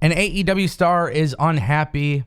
An AEW star is unhappy.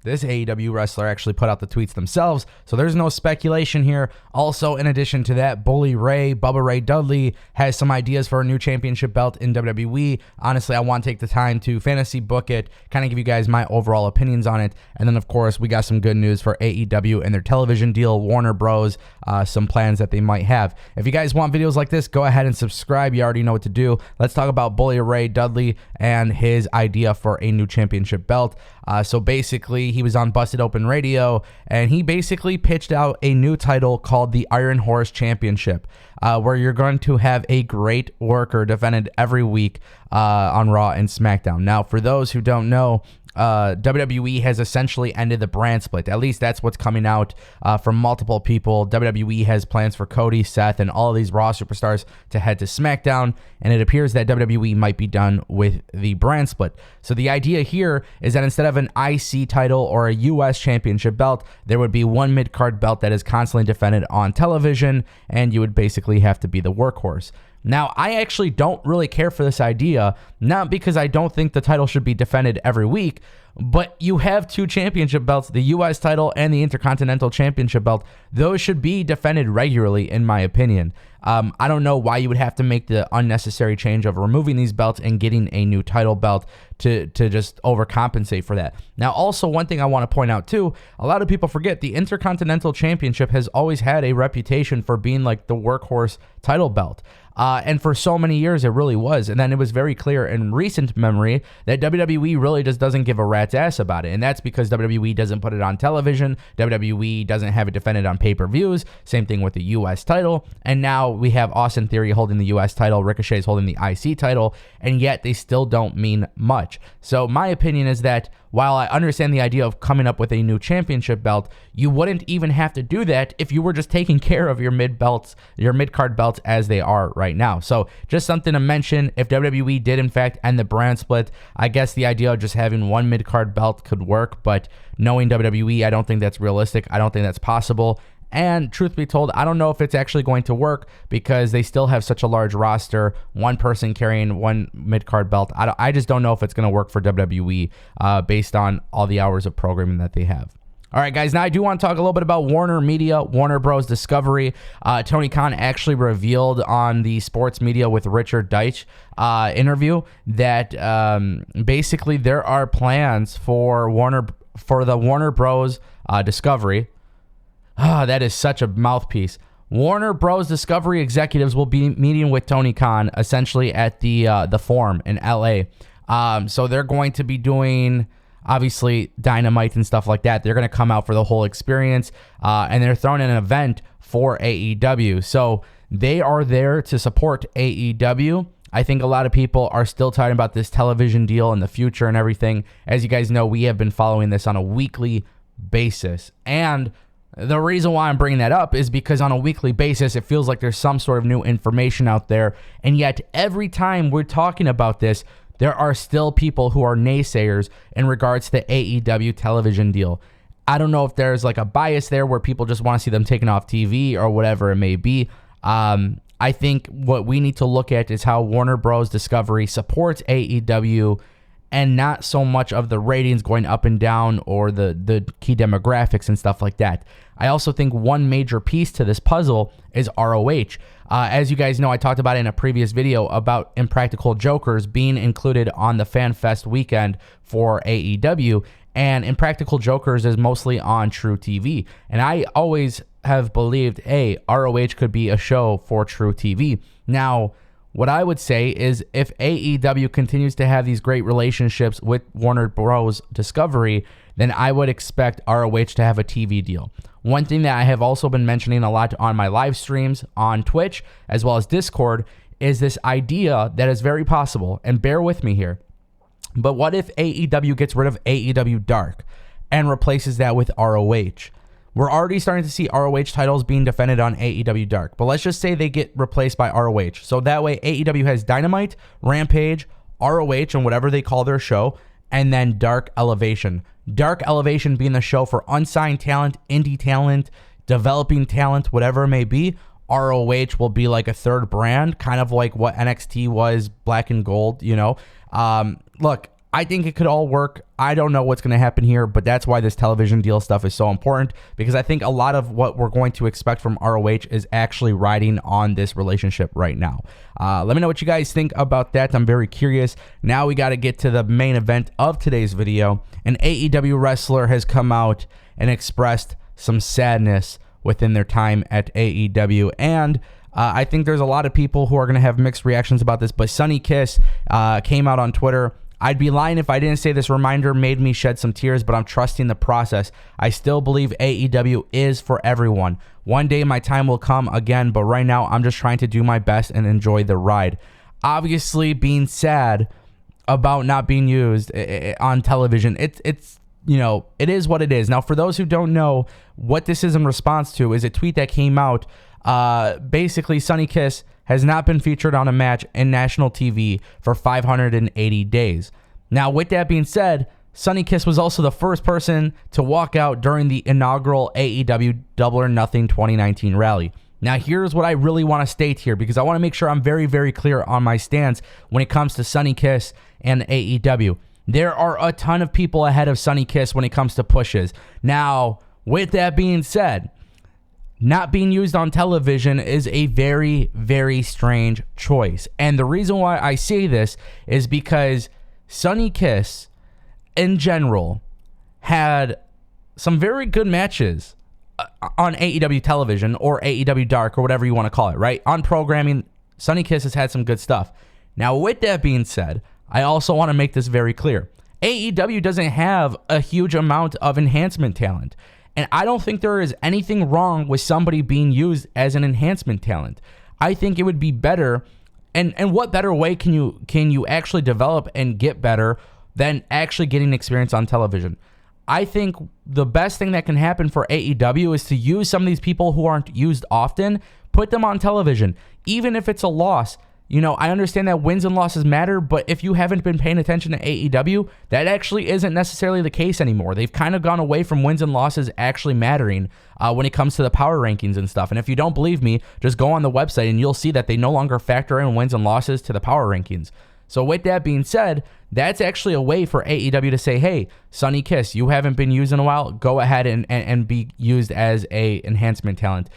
This AEW wrestler actually put out the tweets themselves, so there's no speculation here. Also, in addition to that, Bubba Ray Dudley, has some ideas for a new championship belt in WWE. Honestly, I want to take the time to fantasy book it, kind of give you guys my overall opinions on it. And then, of course, we got some good news for AEW and their television deal, Warner Bros., some plans that they might have. If you guys want videos like this, go ahead and subscribe. You already know what to do. Let's talk about Bully Ray Dudley and his idea for a new championship belt. So basically, he was on Busted Open Radio, and he basically pitched out a new title called the Iron Horse Championship, where you're going to have a great worker defended every week on Raw and SmackDown. Now, for those who don't know, WWE has essentially ended the brand split. At least that's what's coming out from multiple people. WWE has plans for Cody, Seth, and all of these Raw superstars to head to SmackDown, and it appears that WWE might be done with the brand split. So the idea here is that instead of an IC title or a US championship belt, there would be one mid-card belt that is constantly defended on television, and you would basically have to be the workhorse. Now, I actually don't really care for this idea, not because I don't think the title should be defended every week, but you have two championship belts, the U.S. title and the Intercontinental Championship belt. Those should be defended regularly, in my opinion. I don't know why you would have to make the unnecessary change of removing these belts and getting a new title belt to just overcompensate for that. Now, also, one thing I want to point out, too, a lot of people forget the Intercontinental Championship has always had a reputation for being like the workhorse title belt. And for so many years, it really was. And then it was very clear in recent memory that WWE really just doesn't give a rat's ass about it. And that's because WWE doesn't put it on television. WWE doesn't have it defended on pay-per-views. Same thing with the U.S. title. And now we have Austin Theory holding the U.S. title. Ricochet's holding the IC title. And yet they still don't mean much. So my opinion is that while I understand the idea of coming up with a new championship belt, you wouldn't even have to do that if you were just taking care of your mid-card belts as they are right now. So just something to mention. If WWE did in fact end the brand split, I guess the idea of just having one mid-card belt could work, but knowing WWE, I don't think that's realistic. I don't think that's possible. And truth be told, I don't know if it's actually going to work because they still have such a large roster, one person carrying one mid-card belt. I just don't know if it's going to work for WWE based on all the hours of programming that they have. All right, guys, now I do want to talk a little bit about Warner Media, Warner Bros. Discovery. Tony Khan actually revealed on the Sports Media with Richard Deitch interview that basically there are plans for the Warner Bros. Discovery. That is such a mouthpiece. Warner Bros. Discovery executives will be meeting with Tony Khan essentially at the Forum in LA. So they're going to be doing obviously Dynamite and stuff like that. They're going to come out for the whole experience, and they're throwing an event for AEW. So they are there to support AEW. I think a lot of people are still talking about this television deal in the future and everything. As you guys know, we have been following this on a weekly basis, and the reason why I'm bringing that up is because on a weekly basis, it feels like there's some sort of new information out there. And yet every time we're talking about this, there are still people who are naysayers in regards to the AEW television deal. I don't know if there's like a bias there where people just want to see them taken off TV or whatever it may be. I think what we need to look at is how Warner Bros. Discovery supports AEW and not so much of the ratings going up and down or the key demographics and stuff like that. I also think one major piece to this puzzle is ROH. As you guys know, I talked about it in a previous video about Impractical Jokers being included on the Fan Fest weekend for AEW, and Impractical Jokers is mostly on True TV. And I always have believed, hey, ROH could be a show for True TV. Now, what I would say is if AEW continues to have these great relationships with Warner Bros. Discovery, then I would expect ROH to have a TV deal. One thing that I have also been mentioning a lot on my live streams on Twitch as well as Discord is this idea that is very possible, and bear with me here, but what if AEW gets rid of AEW Dark and replaces that with ROH? We're already starting to see ROH titles being defended on AEW Dark, but let's just say they get replaced by ROH. So that way AEW has Dynamite, Rampage, ROH, and whatever they call their show, and then Dark Elevation. Dark Elevation being the show for unsigned talent, indie talent, developing talent, whatever it may be. ROH will be like a third brand, kind of like what NXT was, Black and Gold, you know. Look, I think it could all work. I don't know what's going to happen here, but that's why this television deal stuff is so important, because I think a lot of what we're going to expect from ROH is actually riding on this relationship right now. Let me know what you guys think about that. I'm very curious. Now we got to get to the main event of today's video. An AEW wrestler has come out and expressed some sadness within their time at AEW, and I think there's a lot of people who are going to have mixed reactions about this, but Sonny Kiss came out on Twitter. I'd be lying if I didn't say this reminder made me shed some tears, but I'm trusting the process. I still believe AEW is for everyone. One day my time will come again, but right now I'm just trying to do my best and enjoy the ride. Obviously, being sad about not being used on television, it's you know, it is what it is. Now, for those who don't know, what this is in response to is a tweet that came out. Basically, Sonny Kiss has not been featured on a match in national TV for 580 days. Now, with that being said, Sonny Kiss was also the first person to walk out during the inaugural AEW Double or Nothing 2019 rally. Now, here's what I really want to state here, because I want to make sure I'm very, very clear on my stance when it comes to Sonny Kiss and AEW. There are a ton of people ahead of Sonny Kiss when it comes to pushes. Now, with that being said, not being used on television is a very, very strange choice. And the reason why I say this is because Sonny Kiss, in general, had some very good matches on AEW television or AEW Dark or whatever you want to call it, right? On programming, Sonny Kiss has had some good stuff. Now, with that being said, I also want to make this very clear. AEW doesn't have a huge amount of enhancement talent. And I don't think there is anything wrong with somebody being used as an enhancement talent. I think it would be better, and what better way can you actually develop and get better than actually getting experience on television? I think the best thing that can happen for AEW is to use some of these people who aren't used often, put them on television, even if it's a loss. You know, I understand that wins and losses matter, but if you haven't been paying attention to AEW, that actually isn't necessarily the case anymore. They've kind of gone away from wins and losses actually mattering when it comes to the power rankings and stuff. And if you don't believe me, just go on the website and you'll see that they no longer factor in wins and losses to the power rankings. So with that being said, that's actually a way for AEW to say, hey, Sonny Kiss, you haven't been used in a while. Go ahead and be used as a enhancement talent.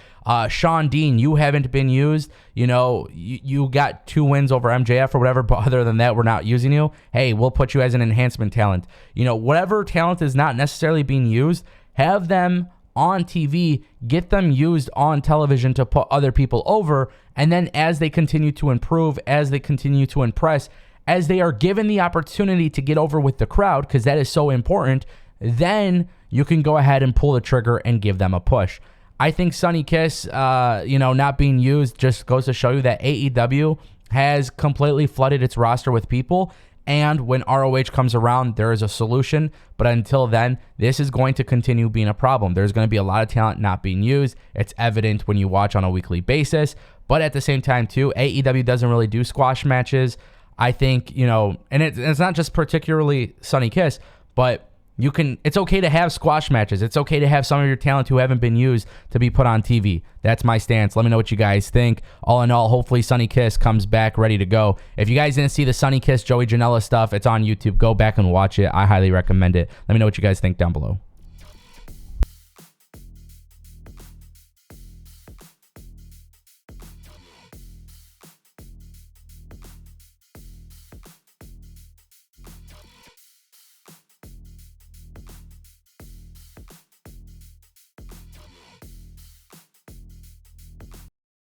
Sean Dean, you haven't been used. You know, you got 2 wins over MJF or whatever, but other than that, we're not using you. Hey, we'll put you as an enhancement talent. You know, whatever talent is not necessarily being used, have them on TV, get them used on television to put other people over, and then as they continue to improve, as they continue to impress, as they are given the opportunity to get over with the crowd, because that is so important, then you can go ahead and pull the trigger and give them a push. I think Sonny Kiss, not being used just goes to show you that AEW has completely flooded its roster with people, and when ROH comes around, there is a solution. But until then, this is going to continue being a problem. There's going to be a lot of talent not being used. It's evident when you watch on a weekly basis. But at the same time, too, AEW doesn't really do squash matches. I think, and it's not just particularly Sonny Kiss, but it's okay to have squash matches. It's okay to have some of your talent who haven't been used to be put on TV. That's my stance. Let me know what you guys think. All in all, hopefully Sonny Kiss comes back ready to go. If you guys didn't see the Sonny Kiss, Joey Janela stuff, it's on YouTube. Go back and watch it. I highly recommend it. Let me know what you guys think down below.